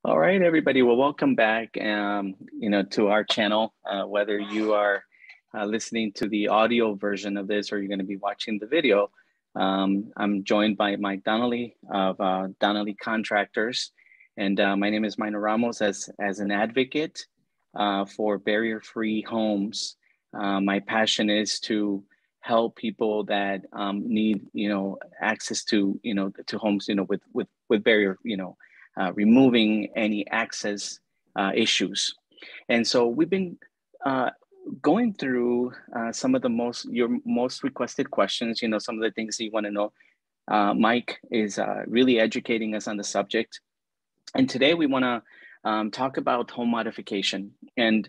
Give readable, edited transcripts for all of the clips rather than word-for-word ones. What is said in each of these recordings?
All right, everybody. Well, welcome back, to our channel. Whether you are listening to the audio version of this or you're going to be watching the video, I'm joined by Mike Donnelly of Donnelly Contractors, and my name is Minor Ramos. As an advocate for barrier-free homes, my passion is to help people that need, access to, to homes, with barrier, removing any access issues. And so we've been uh, going through some of your most requested questions, some of the things that you want to know. Mike is really educating us on the subject. And today we want to talk about home modification. And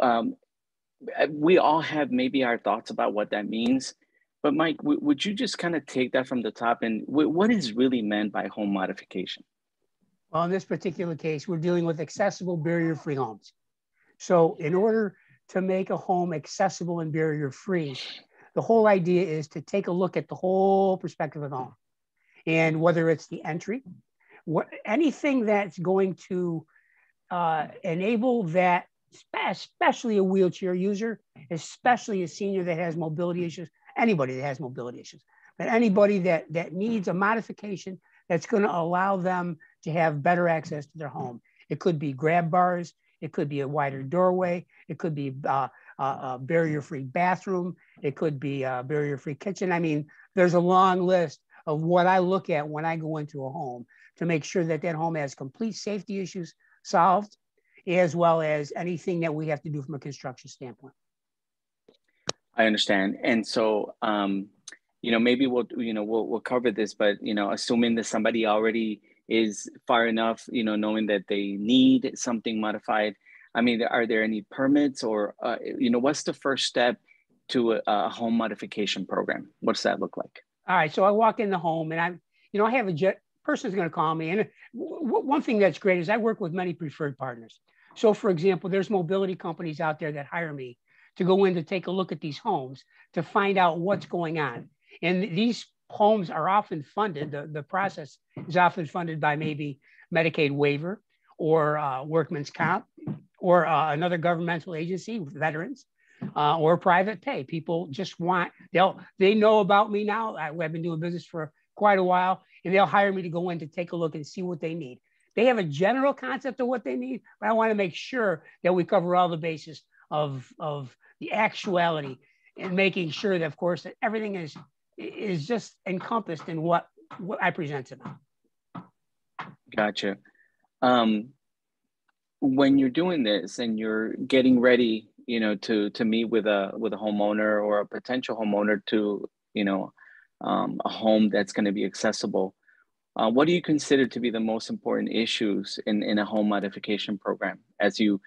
um, we all have maybe our thoughts about what that means. But Mike, would you just kind of take that from the top and what is really meant by home modification? Well, in this particular case, we're dealing with accessible barrier-free homes. So in order to make a home accessible and barrier-free, the whole idea is to take a look at the whole perspective of the home. And whether it's the entry, anything that's going to enable that, especially a wheelchair user, especially a senior that has mobility issues, anybody that has mobility issues, but anybody that needs a modification that's going to allow them to have better access to their home. It could be grab bars. It could be a wider doorway. It could be a barrier-free bathroom. It could be a barrier-free kitchen. I mean, there's a long list of what I look at when I go into a home to make sure that that home has complete safety issues solved, as well as anything that we have to do from a construction standpoint. I understand. And so, maybe we'll cover this, but, assuming that somebody already is far enough, knowing that they need something modified. I mean, are there any permits or, what's the first step to a home modification program? What's that look like? All right. So I walk in the home and I have a person's going to call me. And one thing that's great is I work with many preferred partners. So for example, there's mobility companies out there that hire me to go in to take a look at these homes to find out what's going on. And these homes are often funded. The process is often funded by maybe Medicaid waiver or workman's comp or another governmental agency, veterans, or private pay. People just they know about me now. I've been doing business for quite a while, and they'll hire me to go in to take a look and see what they need. They have a general concept of what they need, but I want to make sure that we cover all the bases of the actuality and making sure that, of course, that everything is just encompassed in what I present to them. Gotcha. When you're doing this and you're getting ready, to meet with a homeowner or a potential homeowner to, a home that's going to be accessible, what do you consider to be the most important issues in a home modification program as you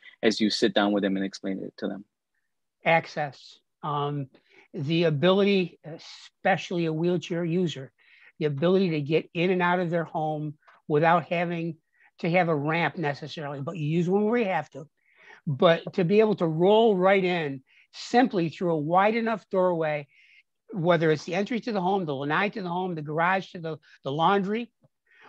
sit down with them and explain it to them? Access, the ability, especially a wheelchair user, the ability to get in and out of their home without having to have a ramp necessarily, but you use one where you have to. But to be able to roll right in simply through a wide enough doorway, whether it's the entry to the home, the lanai to the home, the garage to the laundry,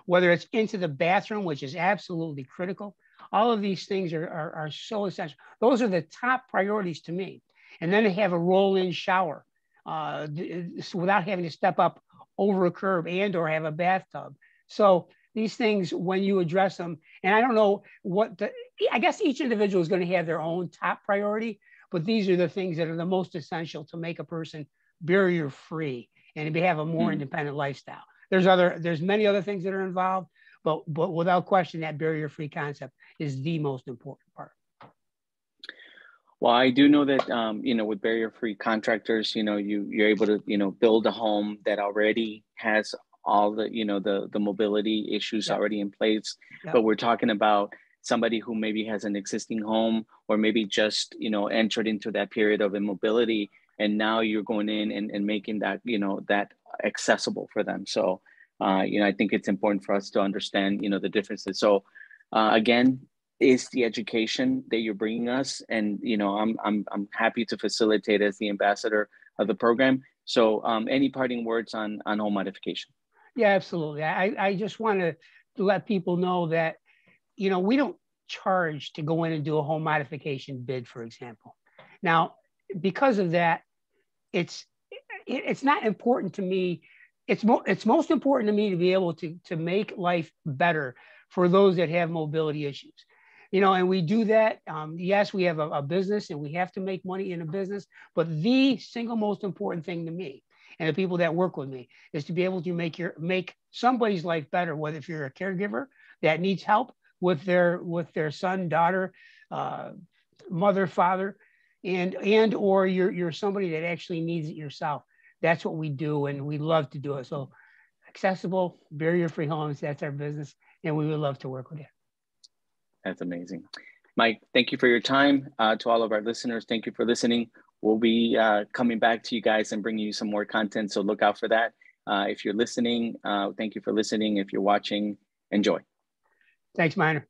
whether it's into the bathroom, which is absolutely critical. All of these things are so essential. Those are the top priorities to me. And then to have a roll-in shower without having to step up over a curb and or have a bathtub. So these things, when you address them, and I don't know I guess each individual is going to have their own top priority, but these are the things that are the most essential to make a person barrier-free and to have a more independent lifestyle. There's many other things that are involved, but without question, that barrier-free concept is the most important part. Well, I do know that, with barrier-free contractors, you're able to, build a home that already has all the mobility issues already in place. But we're talking about somebody who maybe has an existing home or maybe just, entered into that period of immobility. And now you're going in and making that, that accessible for them. So, I think it's important for us to understand, the differences. So again, is the education that you're bringing us, and I'm happy to facilitate as the ambassador of the program. So any parting words on home modification? Yeah, absolutely. I just want to let people know that you know, we don't charge to go in and do a home modification bid, for example. Now, because of that, it's not important to me. It's most important to me to be able to make life better for those that have mobility issues. You know, and we do that. Yes, we have a business and we have to make money in a business, but the single most important thing to me and the people that work with me is to be able to make somebody's life better, whether if you're a caregiver that needs help with their son, daughter, mother, father, and or you're somebody that actually needs it yourself. That's what we do, and we love to do it. So accessible, barrier-free homes, that's our business, and we would love to work with you. That's amazing. Mike, thank you for your time. To all of our listeners, thank you for listening. We'll be coming back to you guys and bringing you some more content, so look out for that. If you're listening, thank you for listening. If you're watching, enjoy. Thanks, Miner.